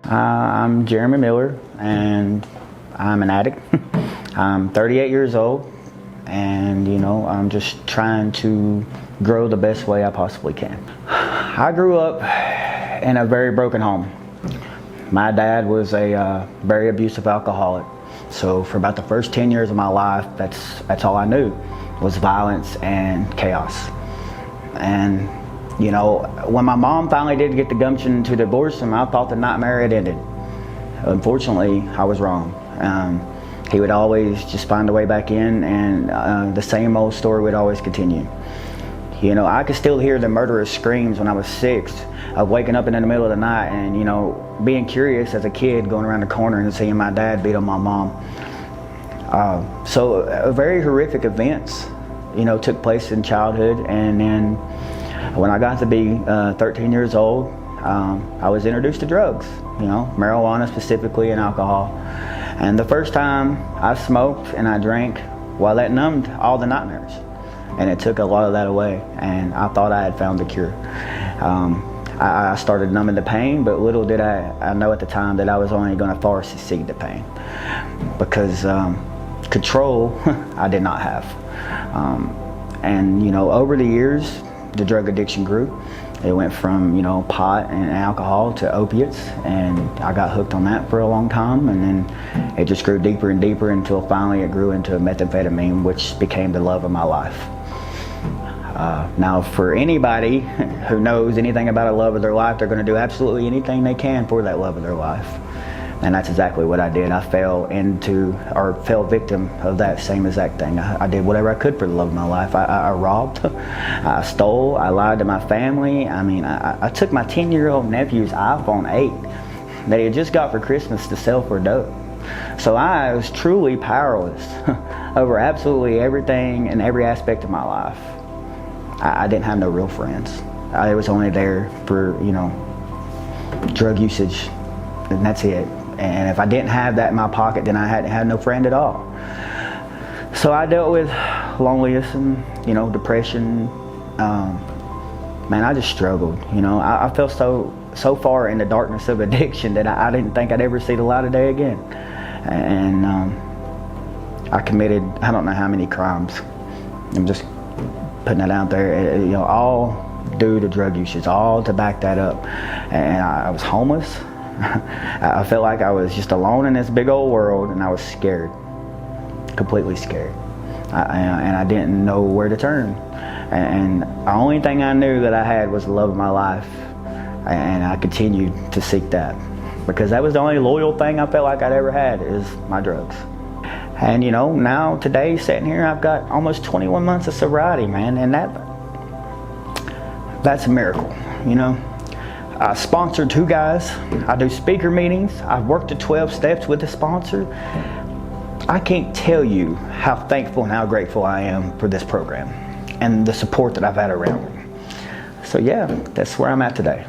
I'm Jeremy Miller, and I'm an addict. I'm 38 years old, and I'm just trying to grow the best way I possibly can. I grew up in a very broken home. My dad was a very abusive alcoholic. So for about the first 10 years of my life, that's all I knew was violence and chaos. And when my mom finally did get the gumption to divorce him, I thought the nightmare had ended. Unfortunately, I was wrong. He would always just find a way back in, and the same old story would always continue. I could still hear the murderous screams when I was 6 of waking up in the middle of the night and, being curious as a kid, going around the corner and seeing my dad beat on my mom. So very horrific events, took place in childhood. And then when I got to be 13 years old, I was introduced to drugs, marijuana specifically and alcohol. And the first time I smoked and I drank, well, that numbed all the nightmares. And it took a lot of that away, and I thought I had found the cure. I started numbing the pain, but little did I know at the time that I was only going to far exceed the pain, because control I did not have. And over the years, the drug addiction grew. It went from pot and alcohol to opiates, and I got hooked on that for a long time, and then it just grew deeper and deeper until finally it grew into methamphetamine, which became the love of my life. Now, for anybody who knows anything about a love of their life, they're going to do absolutely anything they can for that love of their life. And that's exactly what I did. I fell victim of that same exact thing. I did whatever I could for the love of my life. I robbed, I stole, I lied to my family. I took my 10-year-old nephew's iPhone 8 that he had just got for Christmas to sell for dope. So I was truly powerless over absolutely everything and every aspect of my life. I didn't have no real friends. I was only there for, drug usage, and that's it. And if I didn't have that in my pocket, then I had no friend at all. So I dealt with loneliness and, depression. Man, I just struggled. I fell so far in the darkness of addiction that I didn't think I'd ever see the light of day again. And I committed, I don't know how many crimes. I'm just putting that out there, all due to drug usage, all to back that up. And I was homeless. I felt like I was just alone in this big old world, and I was scared, completely scared. And I didn't know where to turn. And the only thing I knew that I had was the love of my life. And I continued to seek that, because that was the only loyal thing I felt like I'd ever had, is my drugs. And now today, sitting here, I've got almost 21 months of sobriety, man, and that's a miracle. I sponsor 2 guys. I do speaker meetings. I've worked the 12 steps with the sponsor. I can't tell you how thankful and how grateful I am for this program and the support that I've had around me. So yeah, that's where I'm at today.